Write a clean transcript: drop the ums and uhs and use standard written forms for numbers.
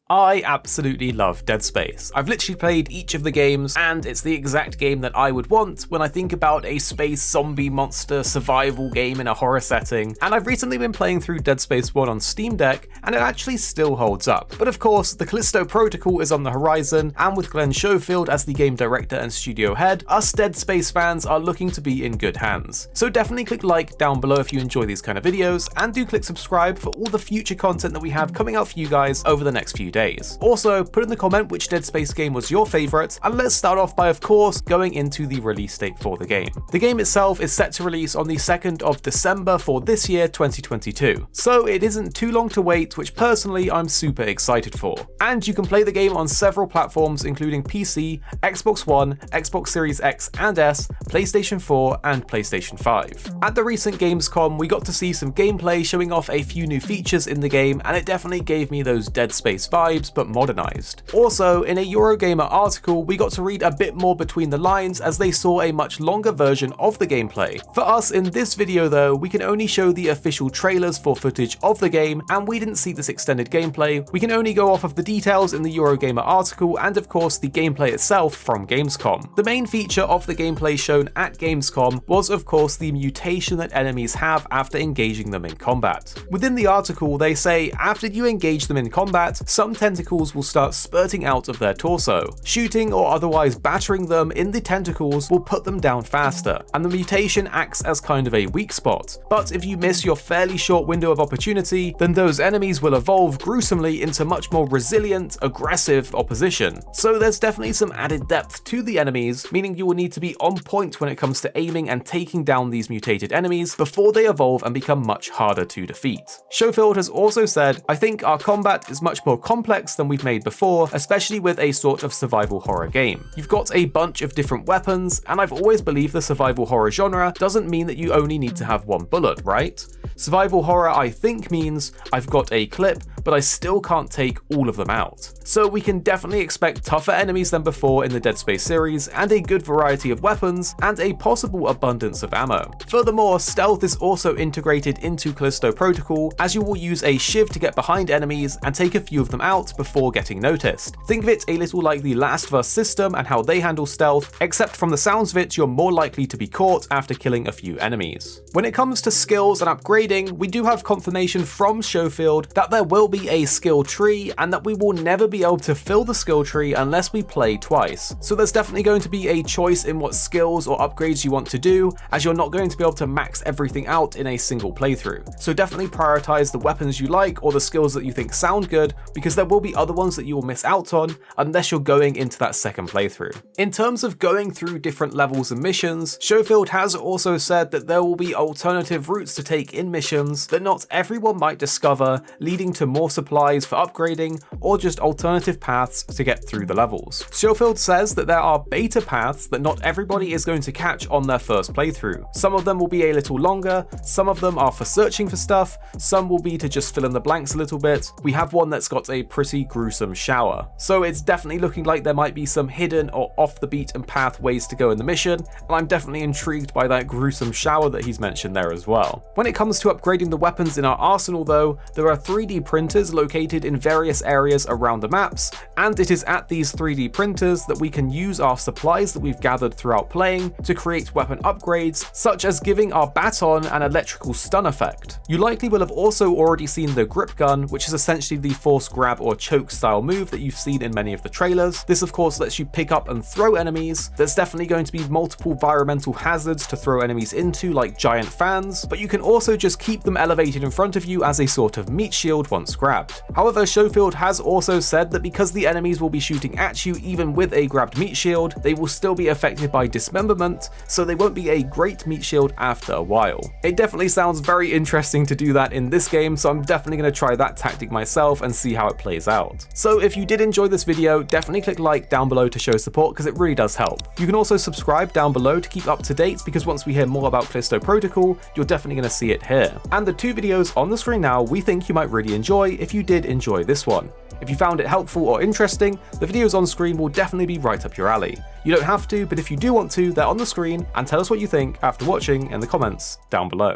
I absolutely love Dead Space. I've literally played each of the games, and it's the exact game that I would want when I think about a space zombie monster survival game in a horror setting, and I've recently been playing through Dead Space 1 on Steam Deck, and it actually still holds up. But of course, the Callisto Protocol is on the horizon, and with Glenn Schofield as the game director and studio head, us Dead Space fans are looking to be in good hands. So definitely click like down below if you enjoy these kind of videos, and do click subscribe for all the future content that we have coming out for you guys over the next few days. Also, put in the comment which Dead Space game was your favourite, and let's start off by, of course, going into the release date for the game. The game itself is set to release on the 2nd of December for this year, 2022. So it isn't too long to wait, which personally I'm super excited for. And you can play the game on several platforms including PC, Xbox One, Xbox Series X and S, PlayStation 4 and PlayStation 5. At the recent Gamescom, we got to see some gameplay showing off a few new features in the game, and it definitely gave me those Dead Space vibes, but modernized. Also, in a Eurogamer article, we got to read a bit more between the lines as they saw a much longer version of the gameplay. For us in this video though, we can only show the official trailers for footage of the game, and we didn't see this extended gameplay. We can only go off of the details in the Eurogamer article and of course the gameplay itself from Gamescom. The main feature of the gameplay shown at Gamescom was of course the mutation that enemies have after engaging them in combat. Within the article they say after you engage them in combat, some tentacles will start spurting out of their torso. Shooting or otherwise battering them in the tentacles will put them down faster, and the mutation acts as kind of a weak spot. But if you miss your fairly short window of opportunity, then those enemies will evolve gruesomely into much more resilient, aggressive opposition. So there's definitely some added depth to the enemies, meaning you will need to be on point when it comes to aiming and taking down these mutated enemies before they evolve and become much harder to defeat. Schofield has also said, "I think our combat is much more complex than we've made before, especially with a sort of survival horror game. You've got a bunch of different weapons, and I've always believed the survival horror genre doesn't mean that you only need to have one bullet, right? Survival horror, I think, means I've got a clip, but I still can't take all of them out." So we can definitely expect tougher enemies than before in the Dead Space series, and a good variety of weapons, and a possible abundance of ammo. Furthermore, stealth is also integrated into Callisto Protocol, as you will use a shiv to get behind enemies and take a few of them out before getting noticed. Think of it a little like the Last of Us system and how they handle stealth, except from the sounds of it, you're more likely to be caught after killing a few enemies. When it comes to skills and upgrading, we do have confirmation from Schofield that there will be a skill tree, and that we will never be able to fill the skill tree unless we play twice. So there's definitely going to be a choice in what skills or upgrades you want to do, as you're not going to be able to max everything out in a single playthrough. So definitely prioritize the weapons you like or the skills that you think sound good, because there will be other ones that you will miss out on unless you're going into that second playthrough. In terms of going through different levels and missions, Schofield has also said that there will be alternative routes to take in missions that not everyone might discover, leading to more supplies for upgrading or just alternative paths to get through the levels. Schofield says that there are beta paths that not everybody is going to catch on their first playthrough. Some of them will be a little longer, some of them are for searching for stuff, some will be to just fill in the blanks a little bit. We have one that's got a pretty gruesome shower. So it's definitely looking like there might be some hidden or off the beaten path ways to go in the mission, and I'm definitely intrigued by that gruesome shower that he's mentioned there as well. When it comes to upgrading the weapons in our arsenal though, there are 3D printers located in various areas around the maps, and it is at these 3D printers that we can use our supplies that we've gathered throughout playing to create weapon upgrades, such as giving our baton an electrical stun effect. You likely will have also already seen the grip gun, which is essentially the force grab or choke style move that you've seen in many of the trailers. This of course lets you pick up and throw enemies. There's definitely going to be multiple environmental hazards to throw enemies into, like giant fans, but you can also just keep them elevated in front of you as a sort of meat shield once grabbed. However, Schofield has also said that because the enemies will be shooting at you even with a grabbed meat shield, they will still be affected by dismemberment, so they won't be a great meat shield after a while. It definitely sounds very interesting to do that in this game, so I'm definitely going to try that tactic myself and see how it plays out. So if you did enjoy this video, definitely click like down below to show support, because it really does help. You can also subscribe down below to keep up to date, because once we hear more about Callisto Protocol, you're definitely going to see it here. And the two videos on the screen now we think you might really enjoy if you did enjoy this one. If you found it helpful or interesting, the videos on screen will definitely be right up your alley. You don't have to, but if you do want to, they're on the screen, and tell us what you think after watching in the comments down below.